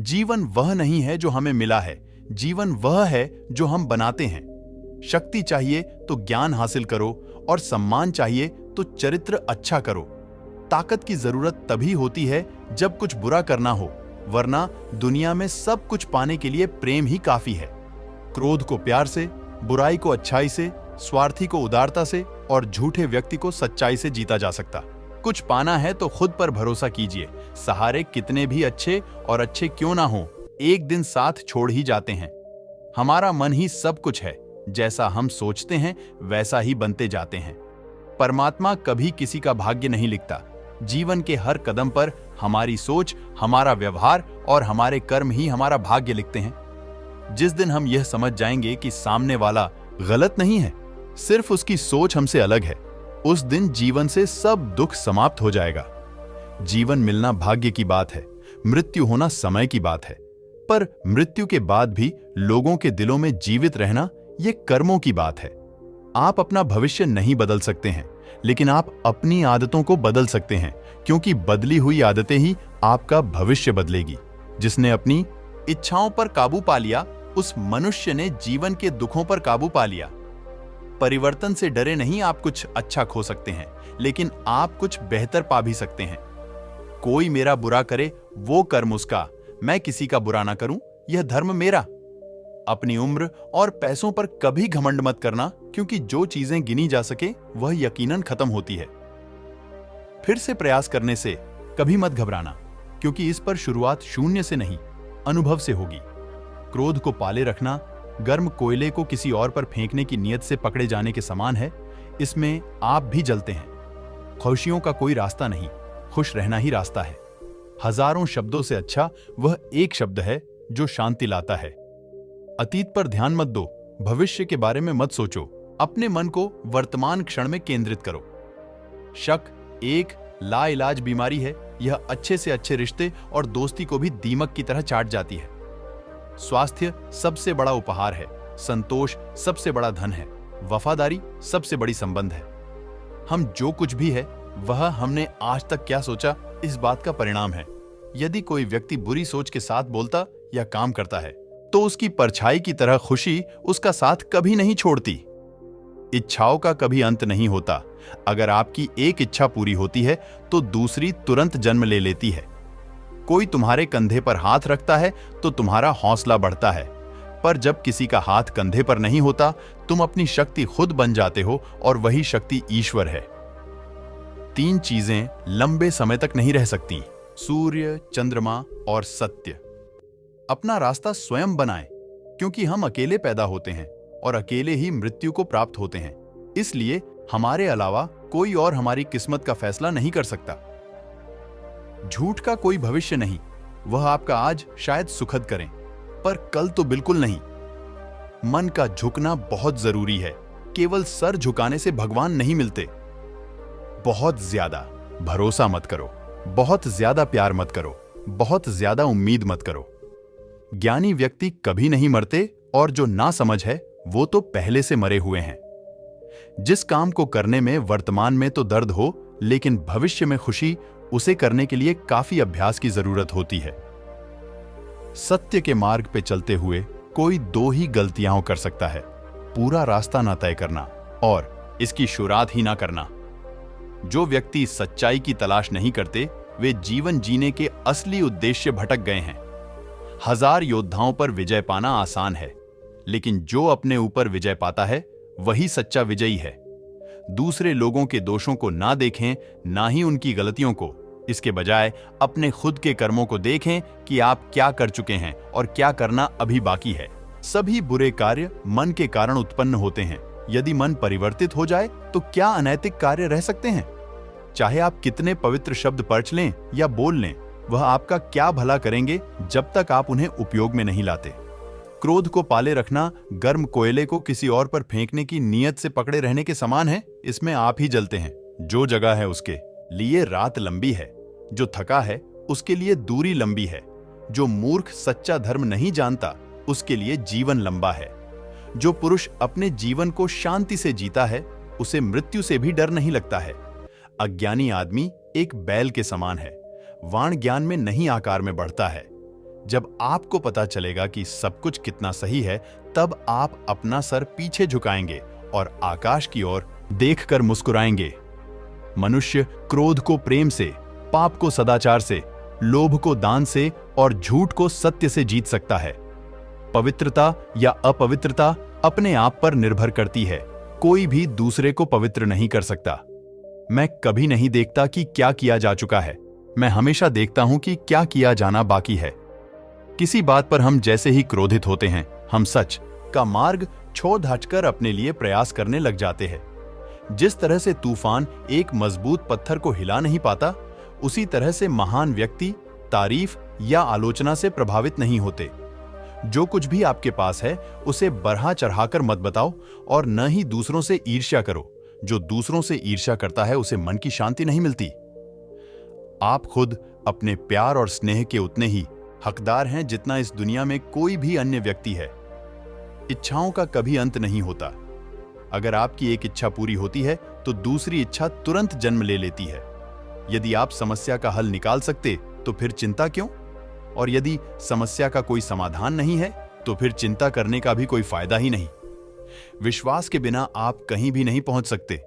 जीवन वह नहीं है जो हमें मिला है, जीवन वह है जो हम बनाते हैं। शक्ति चाहिए तो ज्ञान हासिल करो और सम्मान चाहिए तो चरित्र अच्छा करो। ताकत की जरूरत तभी होती है जब कुछ बुरा करना हो, वरना दुनिया में सब कुछ पाने के लिए प्रेम ही काफी है। क्रोध को प्यार से, बुराई को अच्छाई से, स्वार्थी को उदारता से और झूठे व्यक्ति को सच्चाई से जीता जा सकता। कुछ पाना है तो खुद पर भरोसा कीजिए। सहारे कितने भी अच्छे और अच्छे क्यों ना हो, एक दिन साथ छोड़ ही जाते हैं। हमारा मन ही सब कुछ है, जैसा हम सोचते हैं वैसा ही बनते जाते हैं। परमात्मा कभी किसी का भाग्य नहीं लिखता। जीवन के हर कदम पर हमारी सोच, हमारा व्यवहार और हमारे कर्म ही हमारा भाग्य लिखते हैं। जिस दिन हम यह समझ जाएंगे कि सामने वाला गलत नहीं है, सिर्फ उसकी सोच हमसे अलग है, उस दिन जीवन से सब दुख समाप्त हो जाएगा। जीवन मिलना भाग्य की बात है, मृत्यु होना समय की बात है, पर मृत्यु के बाद भी लोगों के दिलों में जीवित रहना ये कर्मों की बात है। आप अपना भविष्य नहीं बदल सकते हैं, लेकिन आप अपनी आदतों को बदल सकते हैं, क्योंकि बदली हुई आदतें ही आपका भविष्य बदलेगी। जिसने अपनी इच्छाओं पर काबू पा लिया, उस मनुष्य ने जीवन के दुखों पर काबू पा लिया। परिवर्तन से डरे नहीं आप कुछ अच्छा खो सकते हैं, लेकिन आप कुछ बेहतर पा भी सकते हैं। कोई मेरा बुरा करे वो कर्म उसका, मैं किसी का बुरा ना करूं यह धर्म मेरा। अपनी उम्र और पैसों पर कभी घमंड मत करना, क्योंकि जो चीजें गिनी जा सके वह यकीनन खत्म होती है। फिर से प्रयास करने से कभी मत घबराना, क्योंकि इस पर शुरुआत शून्य से नहीं, अनुभव से होगी। क्रोध को पाले रखना गर्म कोयले को किसी और पर फेंकने की नीयत से पकड़े जाने के समान है। इसमें आप भी जलते हैं। खुशियों का कोई रास्ता नहीं, खुश रहना ही रास्ता है। हजारों शब्दों से अच्छा वह एक शब्द है जो शांति लाता है। अतीत पर ध्यान मत दो, भविष्य के बारे में मत सोचो, अपने मन को वर्तमान क्षण में केंद्रित करो। शक एक लाइलाज बीमारी है, यह अच्छे से अच्छे रिश्ते और दोस्ती को भी दीमक की तरह चाट जाती है। स्वास्थ्य सबसे बड़ा उपहार है, संतोष सबसे बड़ा धन है, वफादारी सबसे बड़ी संबंध है। हम जो कुछ भी है वह हमने आज तक क्या सोचा, इस बात का परिणाम है। यदि कोई व्यक्ति बुरी सोच के साथ बोलता या काम करता है, तो उसकी परछाई की तरह खुशी उसका साथ कभी नहीं छोड़ती। इच्छाओं का कभी अंत नहीं होता। अगर आपकी एक इच्छा पूरी होती है तो दूसरी तुरंत जन्म ले लेती है। कोई तुम्हारे कंधे पर हाथ रखता है तो तुम्हारा हौसला बढ़ता है, पर जब किसी का हाथ कंधे पर नहीं होता, तुम अपनी शक्ति खुद बन जाते हो और वही शक्ति ईश्वर है। तीन चीजें लंबे समय तक नहीं रह सकती: सूर्य, चंद्रमा और सत्य। अपना रास्ता स्वयं बनाएं, क्योंकि हम अकेले पैदा होते हैं और अकेले ही मृत्यु को प्राप्त होते हैं। इसलिए हमारे अलावा कोई और हमारी किस्मत का फैसला नहीं कर सकता। झूठ का कोई भविष्य नहीं, वह आपका आज शायद सुखद करें, पर कल तो बिल्कुल नहीं। मन का झुकना बहुत जरूरी है, केवल सर झुकाने से भगवान नहीं मिलते। बहुत ज्यादा भरोसा मत करो, बहुत ज्यादा प्यार मत करो, बहुत ज्यादा उम्मीद मत करो। ज्ञानी व्यक्ति कभी नहीं मरते और जो ना समझ है वो तो पहले से मरे हुए हैं। जिस काम को करने में वर्तमान में तो दर्द हो, लेकिन भविष्य में खुशी, उसे करने के लिए काफी अभ्यास की जरूरत होती है। सत्य के मार्ग पे चलते हुए कोई दो ही गलतियां कर सकता है: पूरा रास्ता ना तय करना और इसकी शुरुआत ही ना करना। जो व्यक्ति सच्चाई की तलाश नहीं करते, वे जीवन जीने के असली उद्देश्य भटक गए हैं। हजार योद्धाओं पर विजय पाना आसान है, लेकिन जो अपने ऊपर विजय पाता है वही सच्चा विजयी है। दूसरे लोगों के दोषों को ना देखें, ना ही उनकी गलतियों को। इसके बजाय अपने खुद के कर्मों को देखें कि आप क्या कर चुके हैं और क्या करना अभी बाकी है। सभी बुरे कार्य मन के कारण उत्पन्न होते हैं। यदि मन परिवर्तित हो जाए तो क्या अनैतिक कार्य रह सकते हैं? चाहे आप कितने पवित्र शब्द पढ़ लें या बोल लें, वह आपका क्या भला करेंगे जब तक आप उन्हें उपयोग में नहीं लाते। क्रोध को पाले रखना गर्म कोयले को किसी और पर फेंकने की नीयत से पकड़े रहने के समान है। इसमें आप ही जलते हैं। जो जगह है उसके लिए रात लंबी है, जो थका है उसके लिए दूरी लंबी है। जो मूर्ख सच्चा धर्म नहीं जानता, उसके लिए जीवन लंबा है। जो पुरुष अपने जीवन को शांति से जीता है, उसे मृत्यु से भी डर नहीं लगता है। अज्ञानी आदमी एक बैल के समान है, वाण ज्ञान में नहीं आकार में बढ़ता है। जब आपको पता चलेगा कि सब कुछ कितना सही है, तब आप अपना सर पीछे झुकाएंगे और आकाश की ओर देखकर मुस्कुराएंगे। मनुष्य क्रोध को प्रेम से, पाप को सदाचार से, लोभ को दान से और झूठ को सत्य से जीत सकता है। पवित्रता या अपवित्रता अपने आप पर निर्भर करती है। कोई भी दूसरे को पवित्र नहीं कर सकता। मैं कभी नहीं देखता कि क्या किया जा चुका है, मैं हमेशा देखता हूं कि क्या किया जाना बाकी है। किसी बात पर हम जैसे ही क्रोधित होते हैं, हम सच का मार्ग छोड़ हटकर अपने लिए प्रयास करने लग जाते हैं। जिस तरह से तूफान एक मजबूत पत्थर को हिला नहीं पाता, उसी तरह से महान व्यक्ति तारीफ या आलोचना से प्रभावित नहीं होते। जो कुछ भी आपके पास है उसे बढ़ा चढ़ाकर मत बताओ और न ही दूसरों से ईर्ष्या करो। जो दूसरों से ईर्ष्या करता है उसे मन की शांति नहीं मिलती। आप खुद अपने प्यार और स्नेह के उतने ही हकदार हैं जितना इस दुनिया में कोई भी अन्य व्यक्ति है। इच्छाओं का कभी अंत नहीं होता। अगर आपकी एक इच्छा पूरी होती है तो दूसरी इच्छा तुरंत जन्म ले लेती है। यदि आप समस्या का हल निकाल सकते तो फिर चिंता क्यों? और यदि समस्या का कोई समाधान नहीं है तो फिर चिंता करने का भी कोई फायदा ही नहीं। विश्वास के बिना आप कहीं भी नहीं पहुंच सकते।